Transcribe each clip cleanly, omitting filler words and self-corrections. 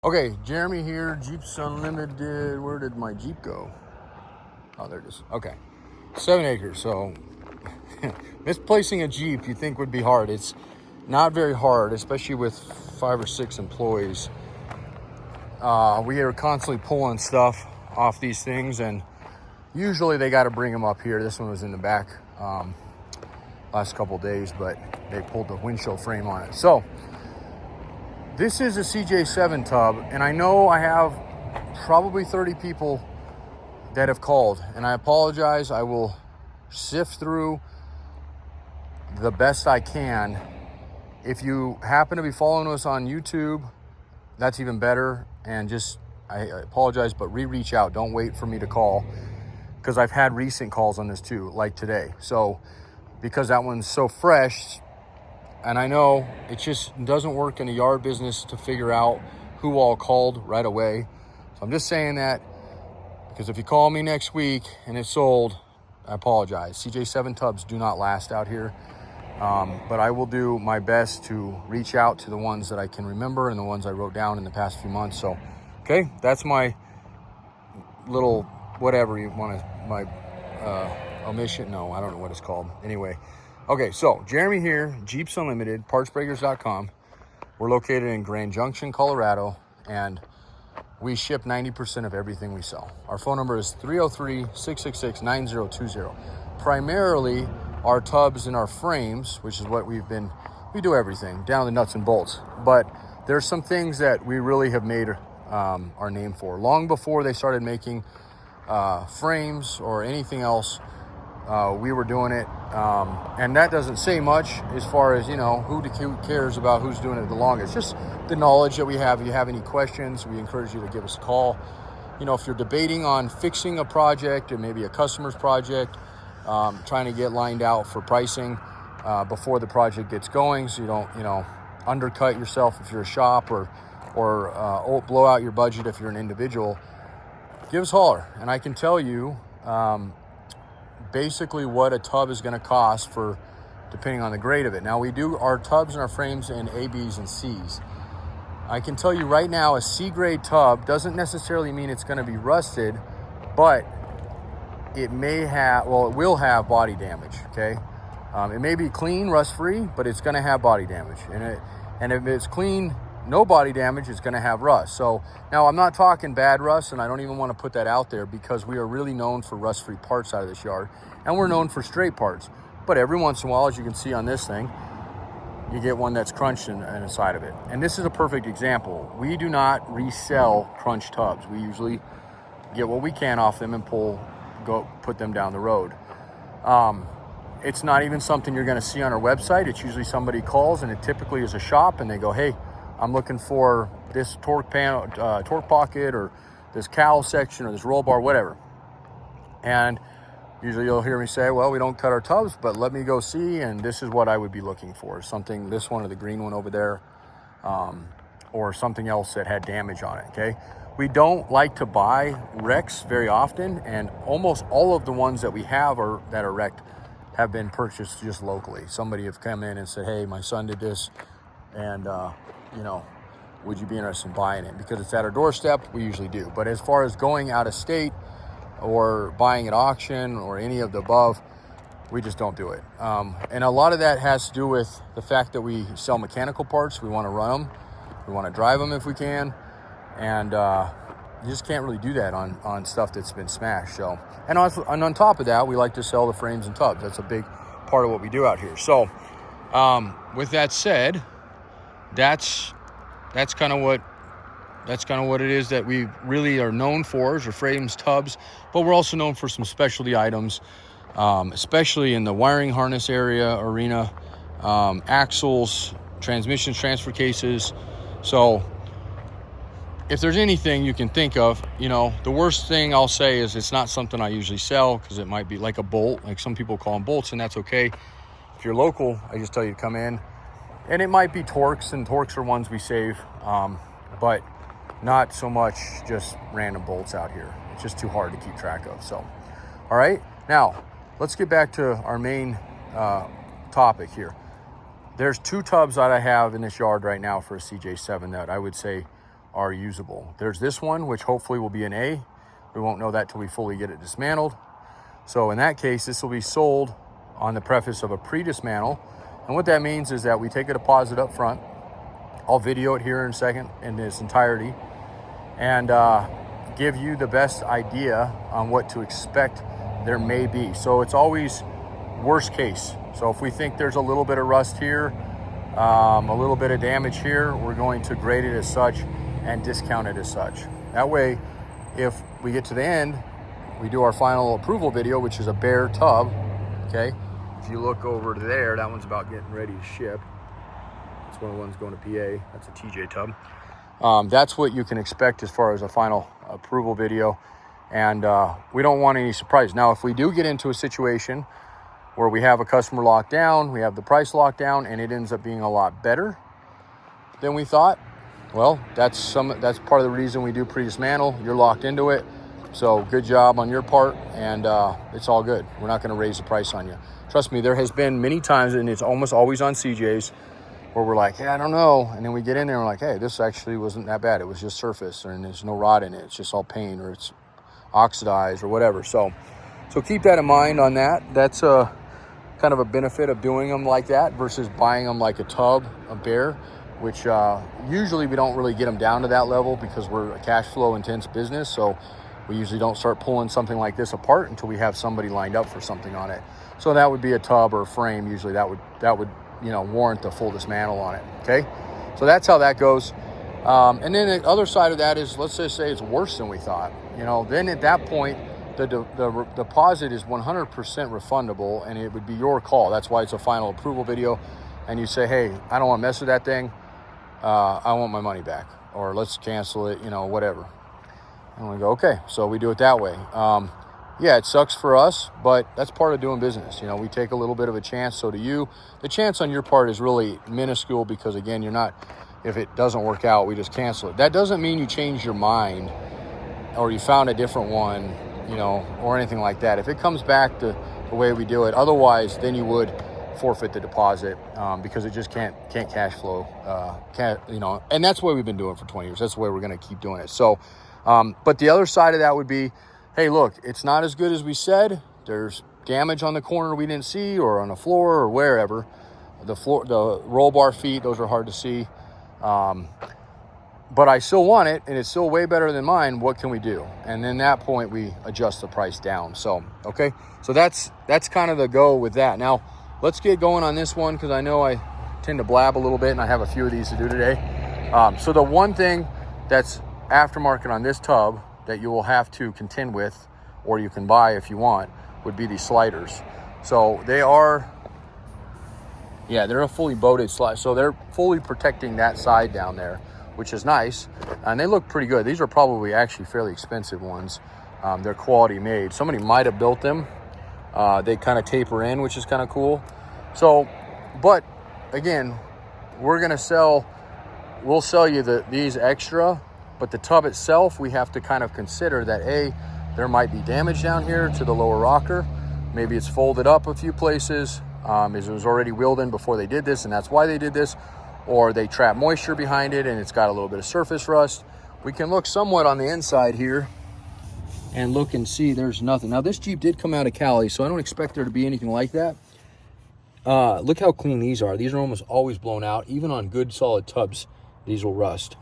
Okay, Jeremy here, Jeeps Unlimited. Where did my Jeep go? Oh, there it is. Okay, 7 acres. So misplacing a Jeep you think would be hard. It's not very hard, especially with 5 or 6 employees. We are constantly pulling stuff off these things, and usually they got to bring them up here. This one was in the back last couple of days, but they pulled the windshield frame on it. So this is a CJ7 tub, and I know I have probably 30 people that have called, and I apologize. I will sift through the best I can. If you happen to be following us on YouTube, that's even better. And just, I apologize, but reach out. Don't wait for me to call, because I've had recent calls on this too, like today. So because that one's so fresh, and I know it just doesn't work in a yard business to figure out who all called right away. So I'm just saying that because if you call me next week and it's sold, I apologize. CJ7 tubs do not last out here. But I will do my best to reach out to the ones that I can remember and the ones I wrote down in the past few months. So, okay, that's my little whatever you want to, my omission. No, I don't know what it's called. Anyway. Okay, so Jeremy here, Jeeps Unlimited, partsbreakers.com. We're located in Grand Junction, Colorado, and we ship 90% of everything we sell. Our phone number is 303-666-9020. Primarily our tubs and our frames, which is what we do everything, down to the nuts and bolts. But there's some things that we really have made our name for. Long before they started making frames or anything else, we were doing it, and that doesn't say much as far as, who cares about who's doing it the longest. Just the knowledge that we have. If you have any questions, we encourage you to give us a call. If you're debating on fixing a project or maybe a customer's project, trying to get lined out for pricing before the project gets going, so you don't, undercut yourself if you're a shop, or blow out your budget if you're an individual, give us a holler, and I can tell you basically what a tub is going to cost for, depending on the grade of it. Now, we do our tubs and our frames in A, B's, and C's. I can tell you right now, a C grade tub doesn't necessarily mean it's going to be rusted, but it will have body damage. Okay, it may be clean, rust free, but it's going to have body damage, and if it's clean, no body damage, is going to have rust. So now I'm not talking bad rust, and I don't even want to put that out there, because we are really known for rust-free parts out of this yard, and we're known for straight parts. But every once in a while, as you can see on this thing, you get one that's crunched in the side of it. And this is a perfect example. We do not resell crunched tubs. We usually get what we can off them and put them down the road. It's not even something you're going to see on our website. It's usually somebody calls, and it typically is a shop, and they go, hey, I'm looking for this torque pocket, or this cowl section, or this roll bar, whatever. And usually you'll hear me say, well, we don't cut our tubs, but let me go see, and this is what I would be looking for. Something, this one or the green one over there, or something else that had damage on it, okay? We don't like to buy wrecks very often, and almost all of the ones that we have that are wrecked have been purchased just locally. Somebody have come in and said, hey, my son did this, and would you be interested in buying it? Because it's at our doorstep, we usually do. But as far as going out of state or buying at auction or any of the above, we just don't do it. And a lot of that has to do with the fact that we sell mechanical parts. We want to run them. We want to drive them if we can. And you just can't really do that on stuff that's been smashed. So, and on top of that, we like to sell the frames and tubs. That's a big part of what we do out here. So with that said, that's kind of what it is that we really are known for, is our frames, tubs, but we're also known for some specialty items, especially in the wiring harness arena, axles, transmissions, transfer cases. So if there's anything you can think of, the worst thing I'll say is it's not something I usually sell, because it might be like a bolt, like some people call them bolts, and that's okay. If you're local, I just tell you to come in. And it might be Torx, and Torx are ones we save, but not so much just random bolts out here. It's just too hard to keep track of. So, all right, now let's get back to our main topic here. There's 2 tubs that I have in this yard right now for a CJ7 that I would say are usable. There's this one, which hopefully will be an A. We won't know that till we fully get it dismantled. So in that case, this will be sold on the preface of a pre-dismantle. And what that means is that we take a deposit up front. I'll video it here in a second in its entirety and give you the best idea on what to expect there may be. So it's always worst case. So if we think there's a little bit of rust here, a little bit of damage here, we're going to grade it as such and discount it as such. That way, if we get to the end, we do our final approval video, which is a bare tub, okay? If you look over there, that one's about getting ready to ship. That's one of the ones going to PA. That's a TJ tub. That's what you can expect as far as a final approval video. And we don't want any surprise. Now, if we do get into a situation where we have a customer locked down, we have the price locked down, and it ends up being a lot better than we thought, well, that's part of the reason we do pre-dismantle. You're locked into it. So good job on your part, and it's all good. We're not going to raise the price on you. Trust me, there has been many times, and it's almost always on CJ's, where we're like, hey, I don't know. And then we get in there and we're like, hey, this actually wasn't that bad. It was just surface, and there's no rot in it. It's just all paint, or it's oxidized or whatever. So keep that in mind on that. That's a kind of a benefit of doing them like that versus buying them like a tub, a bare, which usually we don't really get them down to that level because we're a cash flow intense business. So we usually don't start pulling something like this apart until we have somebody lined up for something on it. So that would be a tub or a frame. Usually that would warrant the full dismantle on it. Okay, so that's how that goes. And then the other side of that is, let's just say it's worse than we thought. Then at that point, the deposit is 100% refundable, and it would be your call. That's why it's a final approval video. And you say, hey, I don't want to mess with that thing. I want my money back, or let's cancel it, whatever. And we go, okay. So we do it that way. Yeah, it sucks for us, but that's part of doing business. We take a little bit of a chance. So do you. The chance on your part is really minuscule because, again, if it doesn't work out, we just cancel it. That doesn't mean you change your mind or you found a different one, or anything like that. If it comes back to the way we do it, otherwise, then you would forfeit the deposit because it just can't cash flow. And that's the way we've been doing it for 20 years. That's the way we're going to keep doing it. So, but the other side of that would be, hey, look, it's not as good as we said. There's damage on the corner we didn't see, or on the floor, or wherever. The roll bar feet, those are hard to see. But I still want it, and it's still way better than mine. What can we do? And then at that point, we adjust the price down. So, okay. So that's kind of the go with that. Now, let's get going on this one, because I know I tend to blab a little bit, and I have a few of these to do today. So the one thing that's aftermarket on this tub that you will have to contend with, or you can buy if you want, would be these sliders. So they're a fully boated slide. So they're fully protecting that side down there, which is nice. And they look pretty good. These are probably actually fairly expensive ones. They're quality made. Somebody might have built them. They kind of taper in, which is kind of cool. So, but again, we'll sell you these extra. But the tub itself, we have to kind of consider that, there might be damage down here to the lower rocker. Maybe it's folded up a few places. It was already wheeled in before they did this, and that's why they did this. Or they trap moisture behind it, and it's got a little bit of surface rust. We can look somewhat on the inside here and look and see there's nothing. Now, this Jeep did come out of Cali, so I don't expect there to be anything like that. Look how clean these are. These are almost always blown out. Even on good, solid tubs, these will rust.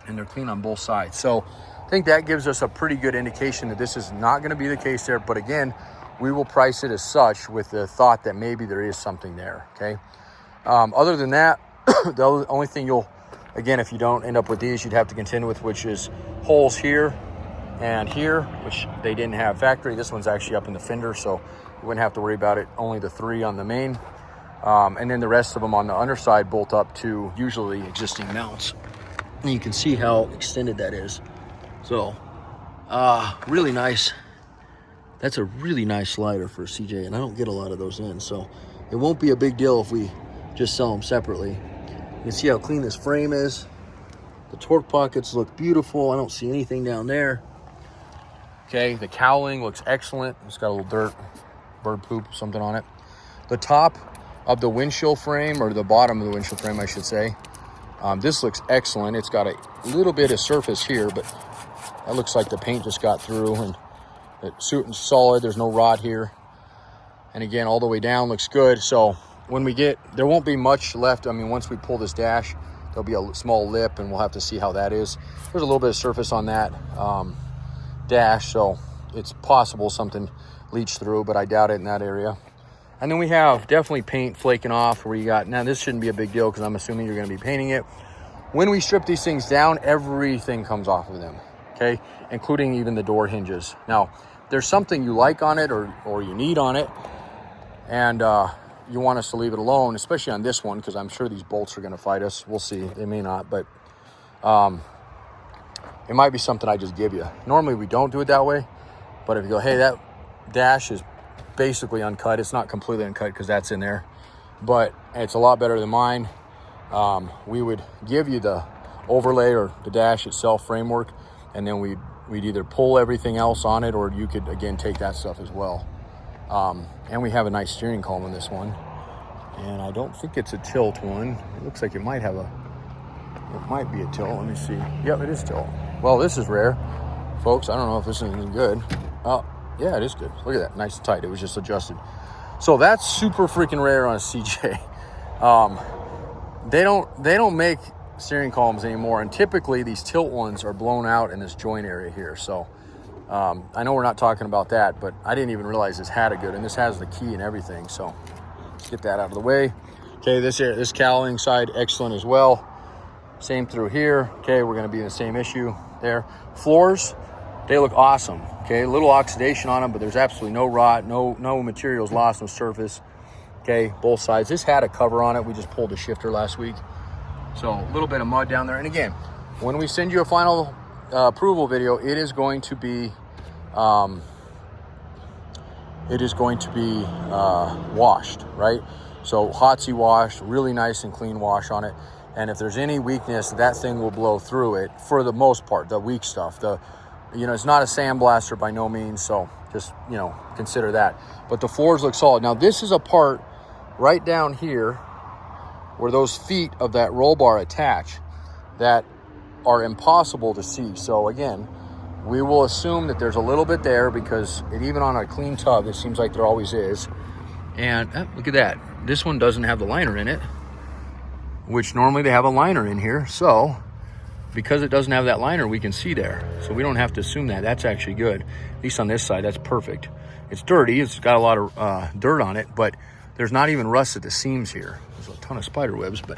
And they're clean on both sides. So I think that gives us a pretty good indication that this is not going to be the case there. But again, we will price it as such with the thought that maybe there is something there, okay? Other than that, the only thing again, if you don't end up with these, you'd have to contend with, which is holes here and here, which they didn't have factory. This one's actually up in the fender, so you wouldn't have to worry about it. Only the 3 on the main. And then the rest of them on the underside bolt up to usually existing mounts. And you can see how extended that is. So, really nice. That's a really nice slider for CJ, and I don't get a lot of those in. So, it won't be a big deal if we just sell them separately. You can see how clean this frame is. The torque pockets look beautiful. I don't see anything down there. Okay, the cowling looks excellent. It's got a little dirt, bird poop, something on it. The top of the windshield frame, or the bottom of the windshield frame, I should say, This looks excellent. It's got a little bit of surface here, but that looks like the paint just got through, and it's solid. There's no rot here. And again, all the way down looks good. So when we get, there won't be much left. I mean, once we pull this dash, there'll be a small lip, and we'll have to see how that is. There's a little bit of surface on that dash, so it's possible something leached through, but I doubt it in that area. And then we have definitely paint flaking off where you got, now this shouldn't be a big deal because I'm assuming you're going to be painting it. When we strip these things down, everything comes off of them, okay? Including even the door hinges. Now, there's something you like on it or you need on it, and you want us to leave it alone, especially on this one, because I'm sure these bolts are going to fight us. We'll see. They may not, but it might be something I just give you. Normally, we don't do it that way, but if you go, hey, that dash is basically uncut. It's not completely uncut because that's in there, but it's a lot better than mine. We would give you the overlay or the dash itself framework, and then we'd either pull everything else on it, or you could, again, take that stuff as well. And we have a nice steering column on this one, and I don't think it's a tilt one. It looks like it might be a tilt. Let me see. Yep, it is tilt. Well, this is rare, folks. I don't know if this is any good. Oh, yeah, it is good. Look at that, nice and tight. It was just adjusted. So that's super freaking rare on a CJ. They don't make steering columns anymore, and typically these tilt ones are blown out in this joint area here. So I know we're not talking about that, but I didn't even realize this had a good, and this has the key and everything. So let's get that out of the way. Okay, this cowling side, excellent as well. Same through here. Okay, we're going to be in the same issue there. Floors, they look awesome. Okay, a little oxidation on them, but there's absolutely no rot, no materials lost, no surface. Okay, both sides. This had a cover on it. We just pulled the shifter last week. So a little bit of mud down there. And again, when we send you a final approval video, it is going to be washed, right? So Hotsy wash, really nice and clean wash on it. And if there's any weakness, that thing will blow through it for the most part, the weak stuff. It's not a sandblaster by no means, so just, consider that. But the floors look solid. Now, this is a part right down here where those feet of that roll bar attach that are impossible to see. So again, we will assume that there's a little bit there, because even on a clean tub, it seems like there always is. And look at that. This one doesn't have the liner in it, which normally they have a liner in here. So because it doesn't have that liner, we can see there. So we don't have to assume that. That's actually good. At least on this side, that's perfect. It's dirty. It's got a lot of dirt on it, but there's not even rust at the seams here. There's a ton of spider webs, but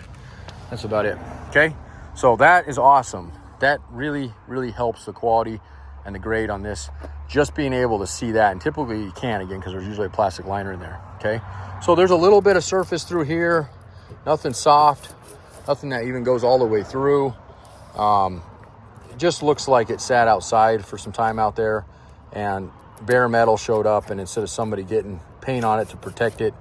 that's about it. Okay, so that is awesome. That really, really helps the quality and the grade on this, just being able to see that. And typically you can, again, because there's usually a plastic liner in there. Okay, so there's a little bit of surface through here. Nothing soft, nothing that even goes all the way through. It just looks like it sat outside for some time out there, and bare metal showed up, and instead of somebody getting paint on it to protect it,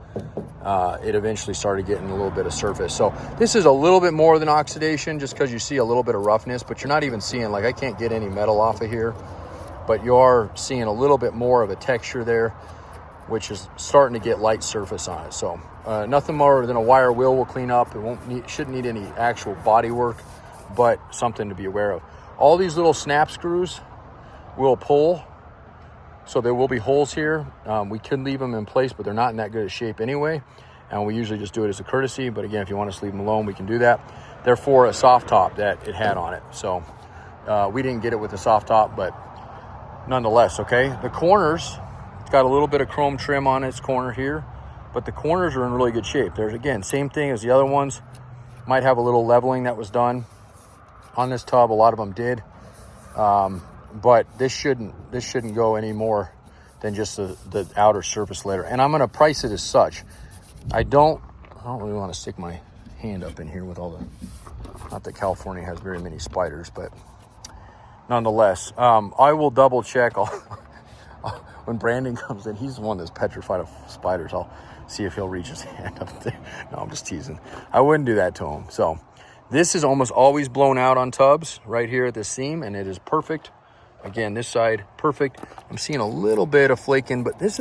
it eventually started getting a little bit of surface. So this is a little bit more than oxidation, just because you see a little bit of roughness, but you're not even seeing, like, I can't get any metal off of here, but you are seeing a little bit more of a texture there, which is starting to get light surface on it. So nothing more than a wire wheel will clean up. It shouldn't need any actual body work, but something to be aware of. All these little snap screws will pull, so there will be holes here. We could leave them in place, but they're not in that good a shape anyway, and we usually just do it as a courtesy. But again, if you want us to leave them alone, we can do that. They're for a soft top that it had on it, so we didn't get it with a soft top, but nonetheless. Okay, the corners, it's got a little bit of chrome trim on its corner here, but the corners are in really good shape. There's, again, same thing as the other ones. Might have a little leveling that was done on this tub. A lot of them did, but this shouldn't go any more than just the outer surface layer. And I'm going to price it as such. I don't really want to stick my hand up in here with all the, not that California has very many spiders, but nonetheless, I will double check when Brandon comes in. He's the one that's petrified of spiders. I'll see if he'll reach his hand up there. No, I'm just teasing. I wouldn't do that to him. So this is almost always blown out on tubs right here at the seam, and it is perfect. Again, this side, perfect. I'm seeing a little bit of flaking, but this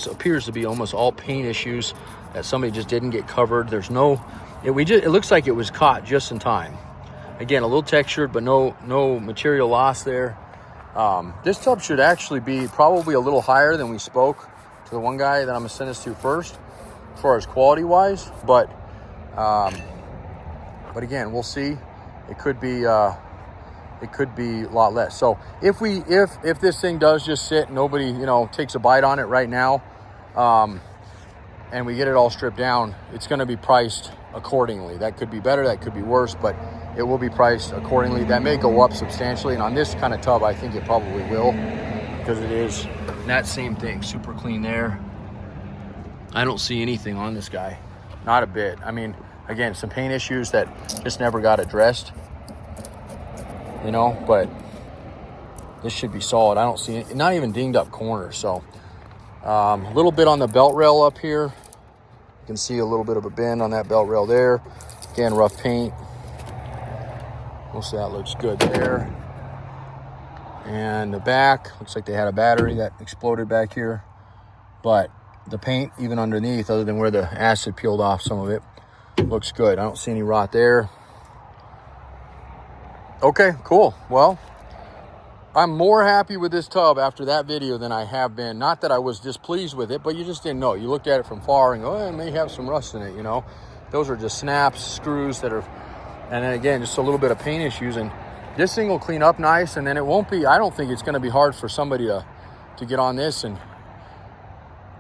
appears to be almost all paint issues that somebody just didn't get covered. There's no It looks like it was caught just in time. Again, a little textured, but no material loss there. This tub should actually be probably a little higher than we spoke to the one guy that I'm gonna send this to first, as far as quality wise. But again, we'll see. It could be a lot less. So if this thing does just sit, nobody takes a bite on it right now, and we get it all stripped down, it's going to be priced accordingly. That could be better, that could be worse, but it will be priced accordingly. That may go up substantially, and on this kind of tub, I think it probably will, because it is that same thing, super clean there. I don't see anything on this guy, not a bit. I mean, again, some paint issues that just never got addressed, but this should be solid. I don't see it, not even dinged up corners. So a little bit on the belt rail up here. You can see a little bit of a bend on that belt rail there. Again, rough paint. Most of that looks good there. And the back, looks like they had a battery that exploded back here. But the paint, even underneath, other than where the acid peeled off some of it, looks good. I don't see any rot there. Okay, cool. Well, I'm more happy with this tub after that video than I have been. Not that I was displeased with it, but you just didn't know. You looked at it from far and go, oh, it may have some rust in it, Those are just snaps, screws that are, and then again, just a little bit of paint issues. And this thing will clean up nice, and then it won't be, I don't think it's going to be hard for somebody to get on this. And,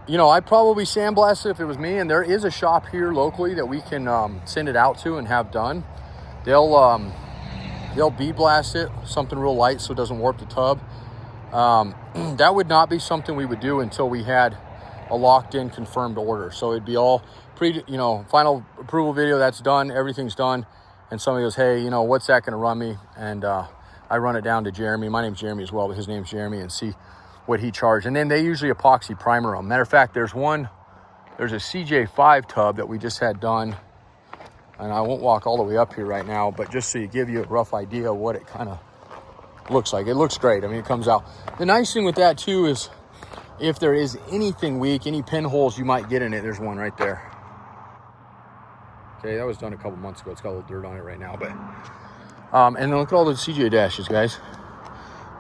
I'd probably sandblast it if it was me. And there is a shop here locally that we can send it out to and have done. They'll bead blast it, something real light so it doesn't warp the tub. That would not be something we would do until we had a locked-in confirmed order. So it'd be all final approval video, that's done, everything's done. And somebody goes, hey, what's that going to run me? And I run it down to Jeremy. My name's Jeremy as well, but his name's Jeremy, and see what he charged. And then they usually epoxy primer them. Matter of fact, there's a CJ7 tub that we just had done. And I won't walk all the way up here right now, but just so you give you a rough idea of what it kind of looks like. It looks great. I mean, it comes out. The nice thing with that too is if there is anything weak, any pinholes you might get in it, there's one right there. Okay, that was done a couple months ago. It's got a little dirt on it right now, but and then look at all those CJ dashes, guys.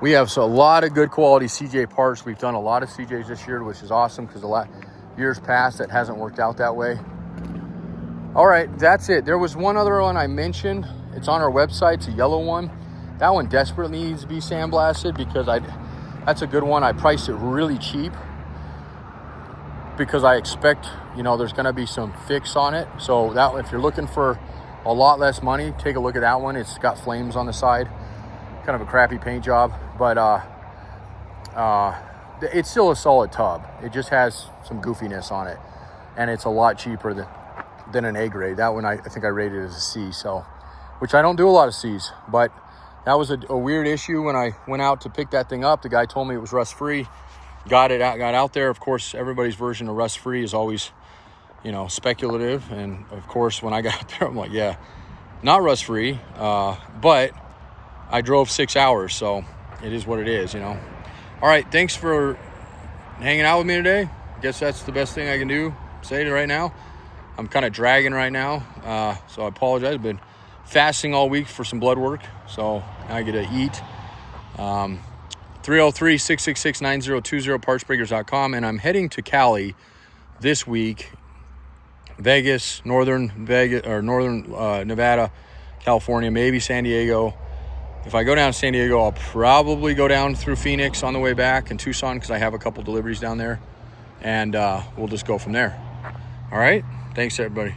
We have a lot of good quality CJ parts. We've done a lot of CJs this year, which is awesome, because a lot years past that hasn't worked out that way. All right, that's it. There was one other one I mentioned. It's on our website. It's a yellow one. That one desperately needs to be sandblasted, because that's a good one. I priced it really cheap because I expect, there's going to be some fix on it. So that, if you're looking for a lot less money, take a look at that one. It's got flames on the side, kind of a crappy paint job, but it's still a solid tub. It just has some goofiness on it, and it's a lot cheaper than an A grade. That one I think I rated as a C, so, which I don't do a lot of C's, but that was a weird issue when I went out to pick that thing up. The guy told me it was rust free. Got out there. Of course, everybody's version of rust free is always, speculative. And of course, when I got out there, I'm like, yeah, not rust free, but I drove 6 hours, so it is what it is, All right, thanks for hanging out with me today. I guess that's the best thing I can say right now. I'm kind of dragging right now, so I apologize. I've been fasting all week for some blood work, so now I get to eat. 303-666-9020, partsbreakers.com, and I'm heading to Cali this week. Vegas, northern Nevada, California, maybe San Diego. If I go down to San Diego, I'll probably go down through Phoenix on the way back, and Tucson, because I have a couple deliveries down there, and we'll just go from there. All right, thanks everybody.